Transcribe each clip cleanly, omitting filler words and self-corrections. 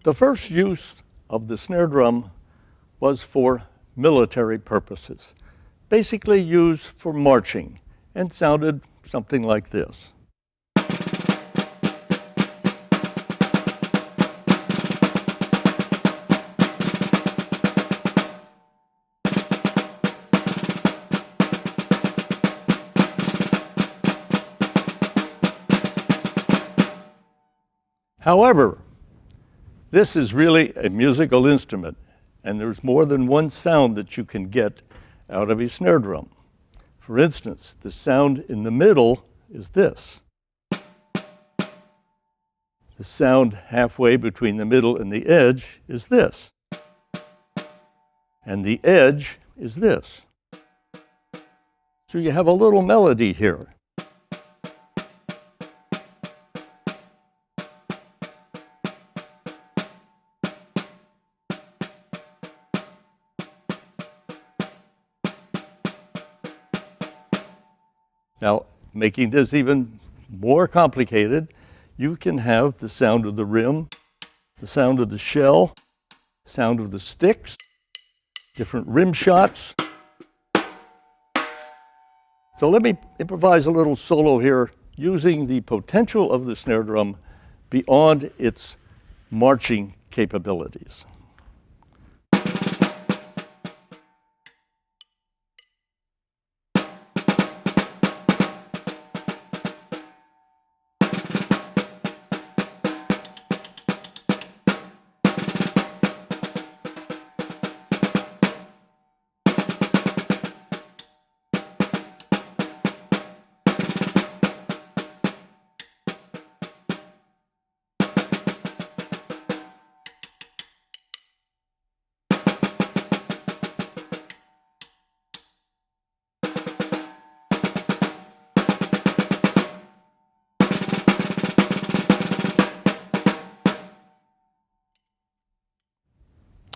The first use of the snare drum was for military purposes, basically used for marching, and sounded something like this. However, this is really a musical instrument, and there's more than one sound that you can get out of a snare drum. For instance, the sound in the middle is this. The sound halfway between the middle and the edge is this. And the edge is this. So you have a little melody here. Now, making this even more complicated, you can have the sound of the rim, the sound of the shell, sound of the sticks, different rim shots. So let me improvise a little solo here using the potential of the snare drum beyond its marching capabilities.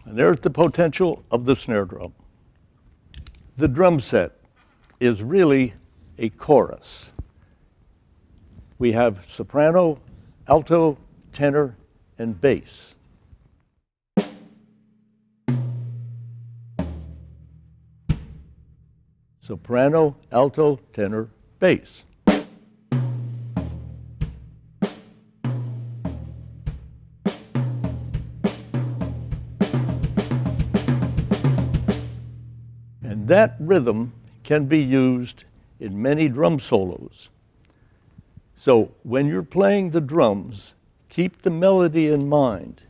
And there's the potential of the snare drum. The drum set is really a chorus. We have soprano, alto, tenor, and bass. Soprano, alto, tenor, bass. And that rhythm can be used in many drum solos. So when you're playing the drums, keep the melody in mind.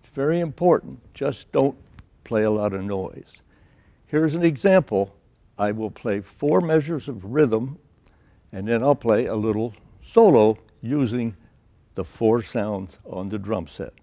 It's very important. Just don't play a lot of noise. Here's an example. I will play 4 measures of rhythm, and then I'll play a little solo using the 4 sounds on the drum set.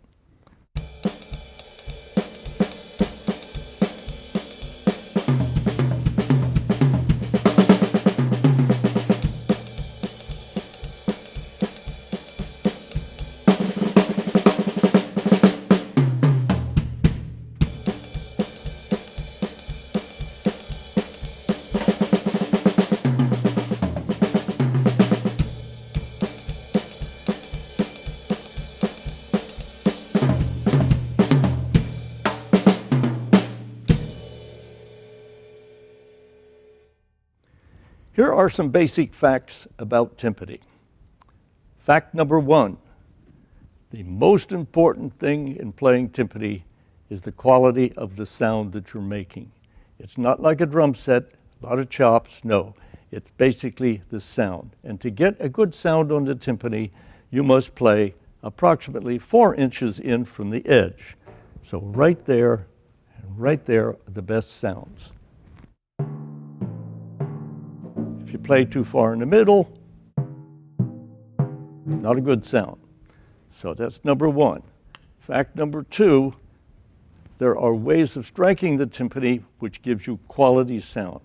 Here are some basic facts about timpani. Fact number 1, the most important thing in playing timpani is the quality of the sound that you're making. It's not like a drum set, a lot of chops, no. It's basically the sound. And to get a good sound on the timpani, you must play approximately 4 inches in from the edge. So right there and right there are the best sounds. If you play too far in the middle, not a good sound. So that's number 1. Fact number 2, there are ways of striking the timpani which gives you quality sound.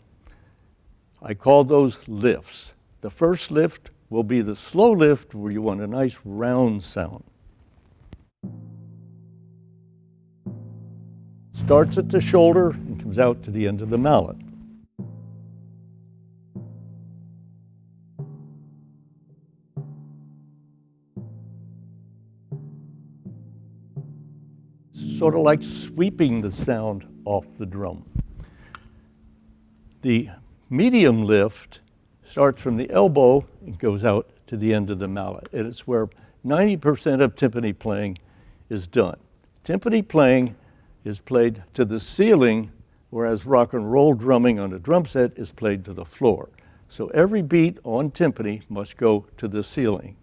I call those lifts. The first lift will be the slow lift where you want a nice round sound. Starts at the shoulder and comes out to the end of the mallet. sort of like sweeping the sound off the drum. The medium lift starts from the elbow and goes out to the end of the mallet. And it's where 90% of timpani playing is done. Timpani playing is played to the ceiling, whereas rock and roll drumming on a drum set is played to the floor. So every beat on timpani must go to the ceiling.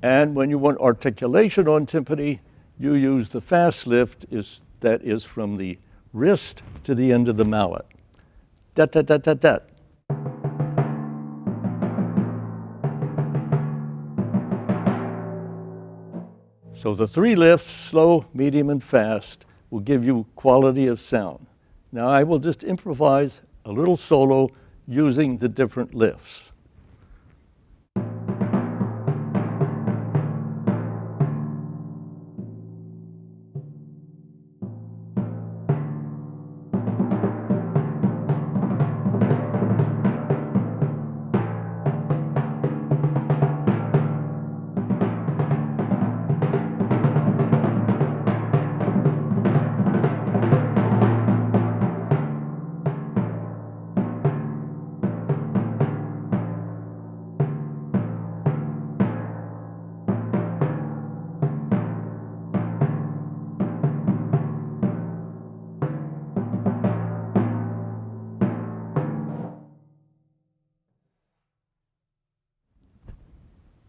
And when you want articulation on timpani, you use the fast lift that is from the wrist to the end of the mallet. Dat, dat, dat, dat, dat. So the three lifts, slow, medium, and fast, will give you quality of sound. Now I will just improvise a little solo using the different lifts.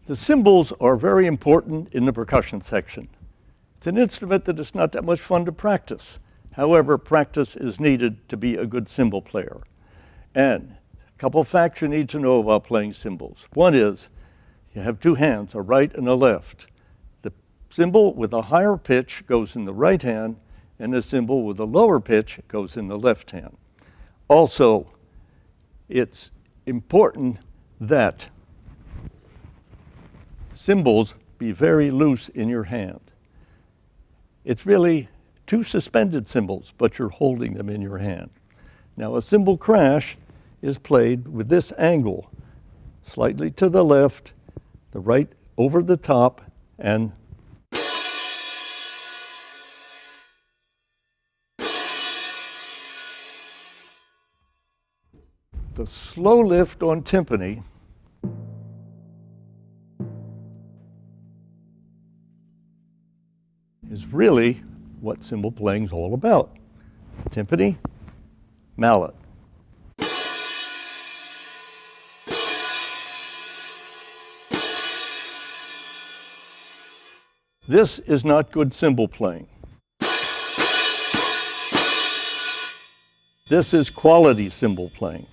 The cymbals are very important in the percussion section. It's an instrument that is not that much fun to practice. However, practice is needed to be a good cymbal player. And a couple of facts you need to know about playing cymbals. One is you have two hands, a right and a left. The cymbal with a higher pitch goes in the right hand, and the cymbal with a lower pitch goes in the left hand. Also, it's important that cymbals be very loose in your hand. It's really two suspended cymbals, but you're holding them in your hand. Now a cymbal crash is played with this angle, slightly to the left, the right over the top, and the slow lift on timpani is really what cymbal playing is all about. Timpani, mallet. This is not good cymbal playing. This is quality cymbal playing.